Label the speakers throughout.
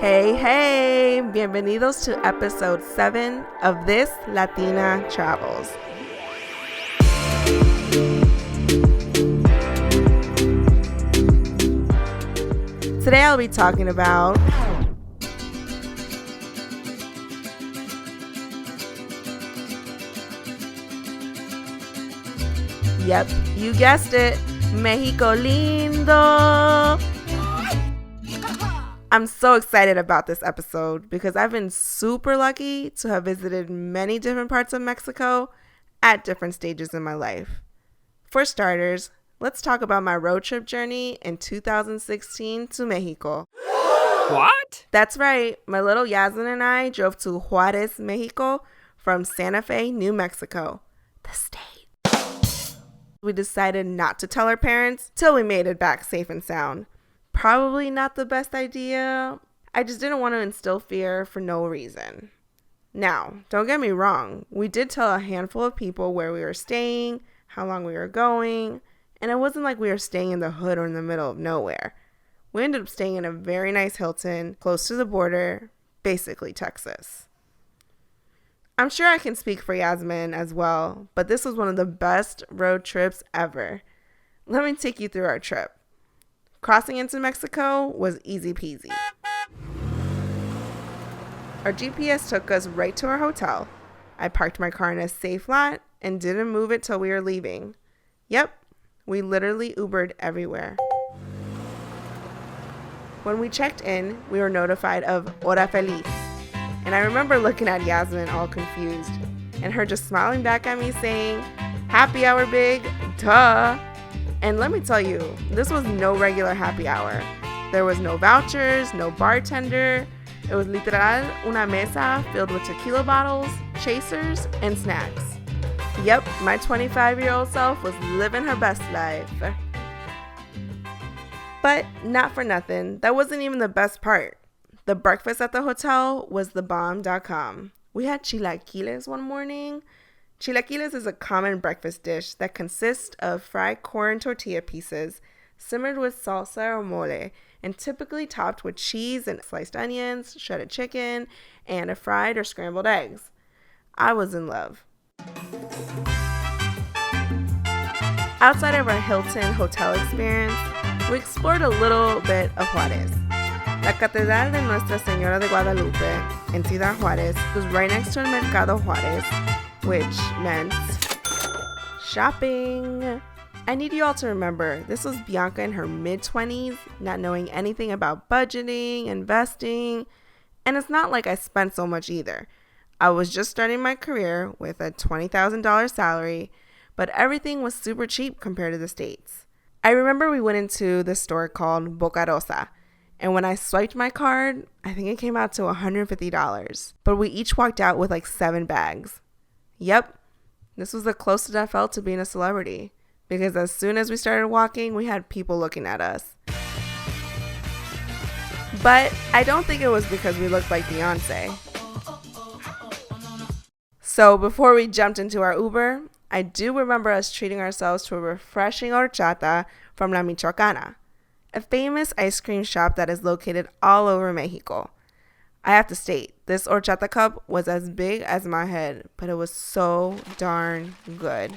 Speaker 1: Hey, hey, bienvenidos to episode 7 of This Latina Travels. Today I'll be talking about Yep, you guessed it, Mexico lindo. I'm so excited about this episode because I've been super lucky to have visited many different parts of Mexico at different stages in my life. For starters, let's talk about my road trip journey in 2016 to Mexico.
Speaker 2: What?
Speaker 1: That's right. My little Yasmin and I drove to Juarez, Mexico from Santa Fe, New Mexico, the state. We decided not to tell our parents till we made it back safe and sound. Probably not the best idea. I just didn't want to instill fear for no reason. Now, don't get me wrong. We did tell a handful of people where we were staying, how long we were going, and it wasn't like we were staying in the hood or in the middle of nowhere. We ended up staying in a very nice Hilton, close to the border, basically Texas. I'm sure I can speak for Yasmin as well, but this was one of the best road trips ever. Let me take you through our trip. Crossing into Mexico was easy peasy. Our GPS took us right to our hotel. I parked my car in a safe lot and didn't move it till we were leaving. Yep, we literally Ubered everywhere. When we checked in, we were notified of Hora Feliz. And I remember looking at Yasmin all confused and her just smiling back at me saying, "Happy hour, big, duh." And let me tell you, this was no regular happy hour. There was no vouchers, no bartender. It was literal una mesa filled with tequila bottles, chasers, and snacks. Yep, my 25-year-old self was living her best life. But not for nothing, that wasn't even the best part. The breakfast at the hotel was the bomb.com. We had chilaquiles one morning. Chilaquiles is a common breakfast dish that consists of fried corn tortilla pieces simmered with salsa or mole and typically topped with cheese and sliced onions, shredded chicken, and a fried or scrambled eggs. I was in love. Outside of our Hilton hotel experience, we explored a little bit of Juarez. La Catedral de Nuestra Señora de Guadalupe in Ciudad Juarez was right next to el Mercado Juarez, which meant shopping. I need you all to remember, this was Bianca in her mid-20s, not knowing anything about budgeting, investing, and it's not like I spent so much either. I was just starting my career with a $20,000 salary, but everything was super cheap compared to the States. I remember we went into this store called Boca Rosa, and when I swiped my card, I think it came out to $150, but we each walked out with like 7 bags. Yep, this was the closest I felt to being a celebrity, because as soon as we started walking, we had people looking at us. But I don't think it was because we looked like Beyonce. So before we jumped into our Uber, I do remember us treating ourselves to a refreshing horchata from La Michoacana, a famous ice cream shop that is located all over Mexico. I have to state, this horchata cup was as big as my head, but it was so darn good.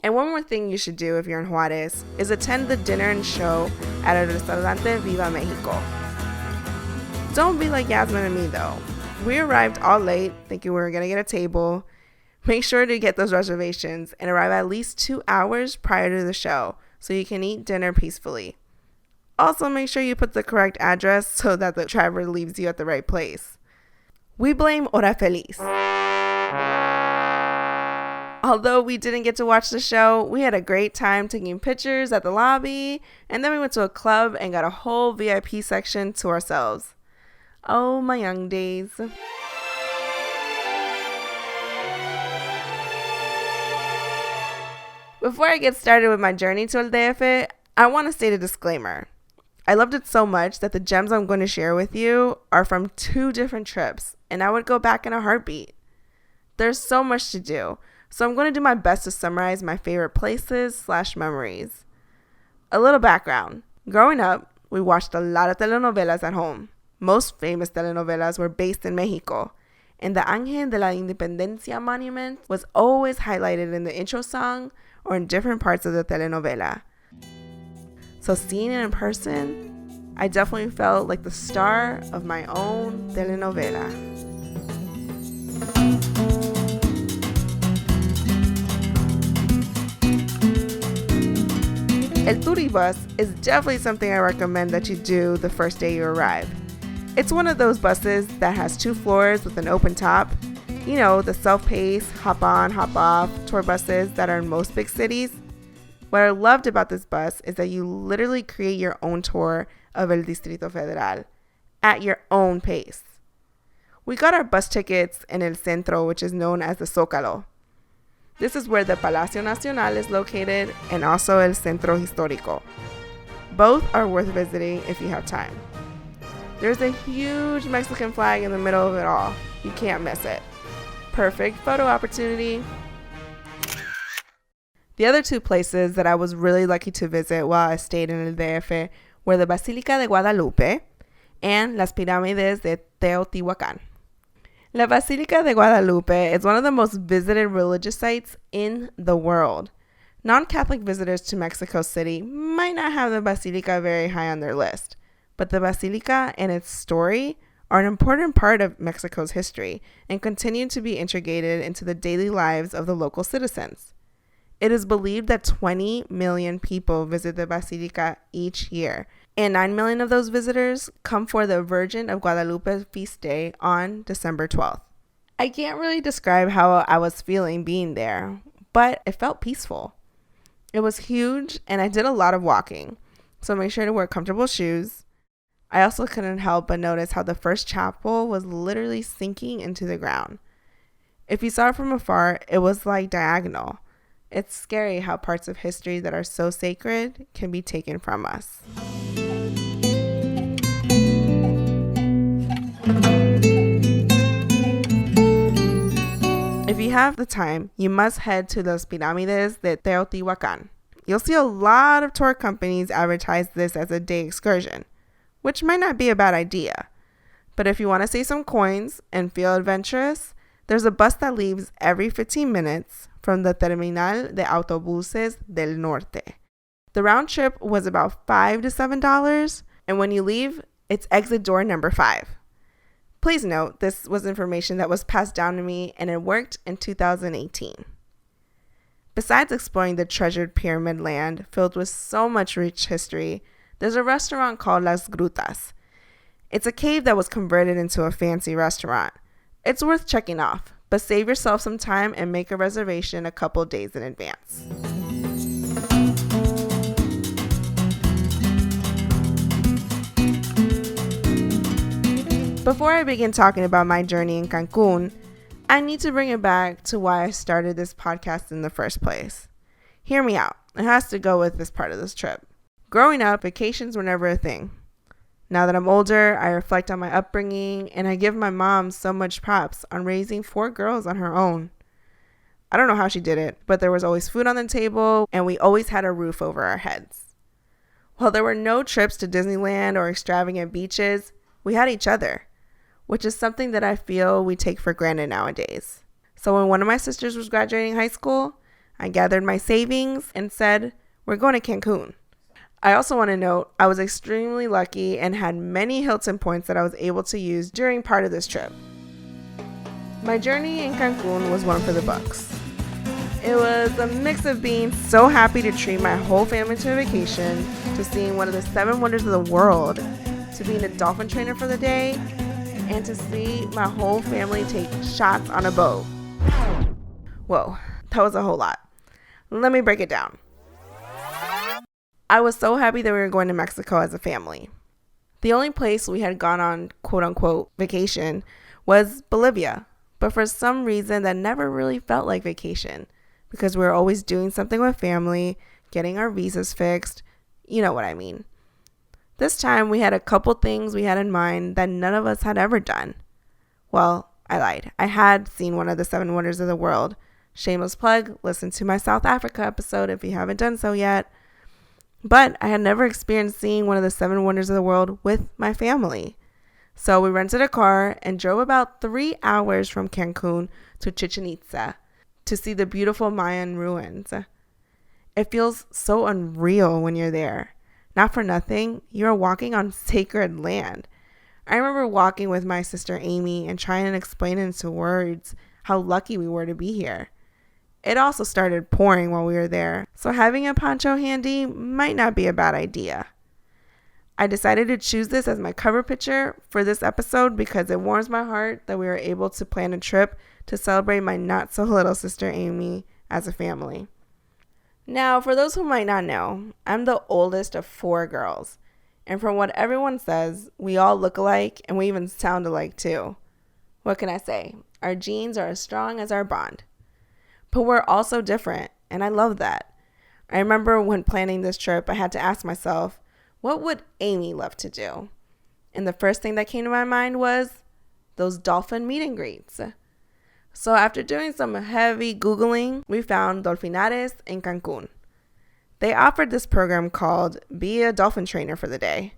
Speaker 1: And one more thing you should do if you're in Juarez is attend the dinner and show at El Restaurante Viva Mexico. Don't be like Yasmin and me though. We arrived all late thinking we were going to get a table. Make sure to get those reservations and arrive at least 2 hours prior to the show so you can eat dinner peacefully. Also, make sure you put the correct address so that the driver leaves you at the right place. We blame Hora Feliz. Although we didn't get to watch the show, we had a great time taking pictures at the lobby, and then we went to a club and got a whole VIP section to ourselves. Oh, my young days. Before I get started with my journey to El DF, I want to state a disclaimer. I loved it so much that the gems I'm going to share with you are from 2 different trips, and I would go back in a heartbeat. There's so much to do, so I'm going to do my best to summarize my favorite places / memories. A little background. Growing up, we watched a lot of telenovelas at home. Most famous telenovelas were based in Mexico, and the Ángel de la Independencia monument was always highlighted in the intro song or in different parts of the telenovela. So seeing it in person, I definitely felt like the star of my own telenovela. El Turibus is definitely something I recommend that you do the first day you arrive. It's one of those buses that has 2 floors with an open top. You know, the self-paced, hop on, hop off tour buses that are in most big cities. What I loved about this bus is that you literally create your own tour of El Distrito Federal at your own pace. We got our bus tickets in El Centro, which is known as the Zócalo. This is where the Palacio Nacional is located and also El Centro Histórico. Both are worth visiting if you have time. There's a huge Mexican flag in the middle of it all. You can't miss it. Perfect photo opportunity. The other 2 places that I was really lucky to visit while I stayed in El DF were the Basílica de Guadalupe and las Pirámides de Teotihuacán. La Basílica de Guadalupe is one of the most visited religious sites in the world. Non-Catholic visitors to Mexico City might not have the Basílica very high on their list, but the Basílica and its story are an important part of Mexico's history and continue to be integrated into the daily lives of the local citizens. It is believed that 20 million people visit the Basílica each year, and 9 million of those visitors come for the Virgin of Guadalupe feast day on December 12th. I can't really describe how I was feeling being there, but it felt peaceful. It was huge, and I did a lot of walking, so make sure to wear comfortable shoes. I also couldn't help but notice how the first chapel was literally sinking into the ground. If you saw it from afar, it was like diagonal. It's scary how parts of history that are so sacred can be taken from us. If you have the time, you must head to Las Pirámides de Teotihuacán. You'll see a lot of tour companies advertise this as a day excursion, which might not be a bad idea. But if you want to save some coins and feel adventurous, there's a bus that leaves every 15 minutes from the Terminal de Autobuses del Norte. The round trip was about $5 to $7, and when you leave, it's exit door number 5. Please note, this was information that was passed down to me, and it worked in 2018. Besides exploring the treasured pyramid land filled with so much rich history, there's a restaurant called Las Grutas. It's a cave that was converted into a fancy restaurant. It's worth checking off, but save yourself some time and make a reservation a couple days in advance. Before I begin talking about my journey in Cancun, I need to bring it back to why I started this podcast in the first place. Hear me out. It has to go with this part of this trip. Growing up, vacations were never a thing. Now that I'm older, I reflect on my upbringing, and I give my mom so much props on raising 4 girls on her own. I don't know how she did it, but there was always food on the table, and we always had a roof over our heads. While there were no trips to Disneyland or extravagant beaches, we had each other, which is something that I feel we take for granted nowadays. So when one of my sisters was graduating high school, I gathered my savings and said, we're going to Cancun. I also want to note I was extremely lucky and had many Hilton points that I was able to use during part of this trip. My journey in Cancun was one for the books. It was a mix of being so happy to treat my whole family to a vacation, to seeing one of the 7 wonders of the world, to being a dolphin trainer for the day, and to see my whole family take shots on a boat. Whoa, that was a whole lot. Let me break it down. I was so happy that we were going to Mexico as a family. The only place we had gone on quote-unquote vacation was Bolivia, but for some reason that never really felt like vacation because we were always doing something with family, getting our visas fixed, you know what I mean. This time we had a couple things we had in mind that none of us had ever done. Well, I lied. I had seen one of the 7 wonders of the world. Shameless plug, listen to my South Africa episode if you haven't done so yet. But I had never experienced seeing one of the 7 wonders of the world with my family. So we rented a car and drove about 3 hours from Cancun to Chichen Itza to see the beautiful Mayan ruins. It feels so unreal when you're there. Not for nothing, you're walking on sacred land. I remember walking with my sister Amy and trying to explain into words how lucky we were to be here. It also started pouring while we were there, so having a poncho handy might not be a bad idea. I decided to choose this as my cover picture for this episode because it warms my heart that we were able to plan a trip to celebrate my not so little sister Amy as a family. Now, for those who might not know, I'm the oldest of 4 girls, and from what everyone says, we all look alike and we even sound alike too. What can I say? Our genes are as strong as our bond. But we're also different, and I love that. I remember when planning this trip, I had to ask myself, what would Amy love to do? And the first thing that came to my mind was those dolphin meet and greets. So after doing some heavy Googling, we found Dolfinares in Cancun. They offered this program called Be a Dolphin Trainer for the Day.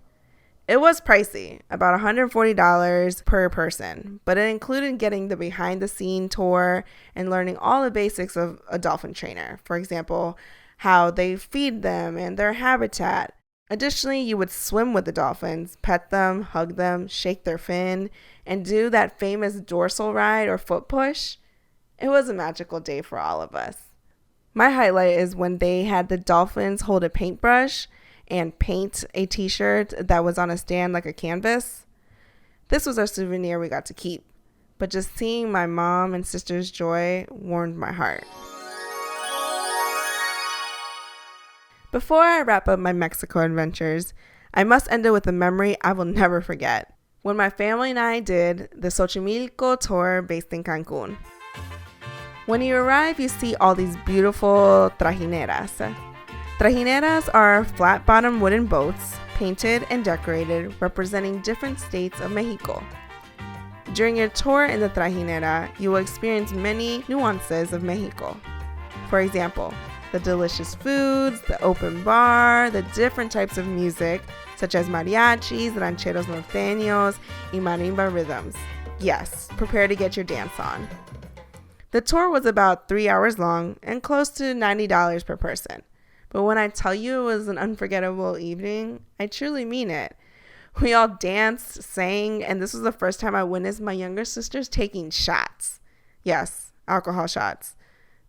Speaker 1: It was pricey, about $140 per person, but it included getting the behind-the-scene tour and learning all the basics of a dolphin trainer. For example, how they feed them and their habitat. Additionally, you would swim with the dolphins, pet them, hug them, shake their fin, and do that famous dorsal ride or foot push. It was a magical day for all of us. My highlight is when they had the dolphins hold a paintbrush and paint a t-shirt that was on a stand like a canvas. This was our souvenir we got to keep, but just seeing my mom and sister's joy warmed my heart. Before I wrap up my Mexico adventures, I must end it with a memory I will never forget. When my family and I did the Xochimilco tour based in Cancun. When you arrive, you see all these beautiful trajineras. Trajineras are flat-bottom wooden boats, painted and decorated, representing different states of Mexico. During your tour in the trajinera, you will experience many nuances of Mexico. For example, the delicious foods, the open bar, the different types of music, such as mariachis, rancheros norteños, y marimba rhythms. Yes, prepare to get your dance on. The tour was about 3 hours long and close to $90 per person. But when I tell you it was an unforgettable evening, I truly mean it. We all danced, sang, and this was the first time I witnessed my younger sisters taking shots. Yes, alcohol shots.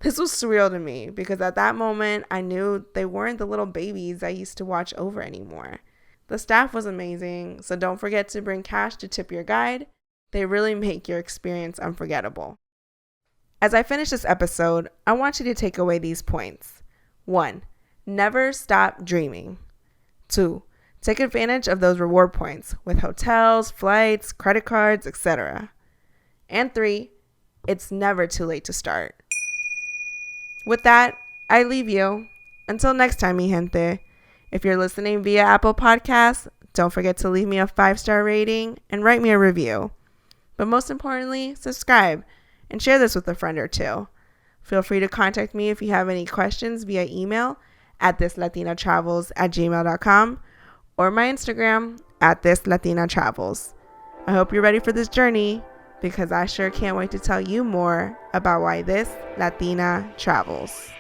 Speaker 1: This was surreal to me because at that moment, I knew they weren't the little babies I used to watch over anymore. The staff was amazing, so don't forget to bring cash to tip your guide. They really make your experience unforgettable. As I finish this episode, I want you to take away these points. 1. Never stop dreaming. 2. Take advantage of those reward points with hotels, flights, credit cards, etc. And 3. It's never too late to start. With that, I leave you. Until next time, mi gente. If you're listening via Apple Podcasts, don't forget to leave me a 5-star rating and write me a review. But most importantly, subscribe and share this with a friend or two. Feel free to contact me if you have any questions via email at thisLatinaTravels@gmail.com or my Instagram at thisLatinaTravels. I hope you're ready for this journey because I sure can't wait to tell you more about why this Latina travels.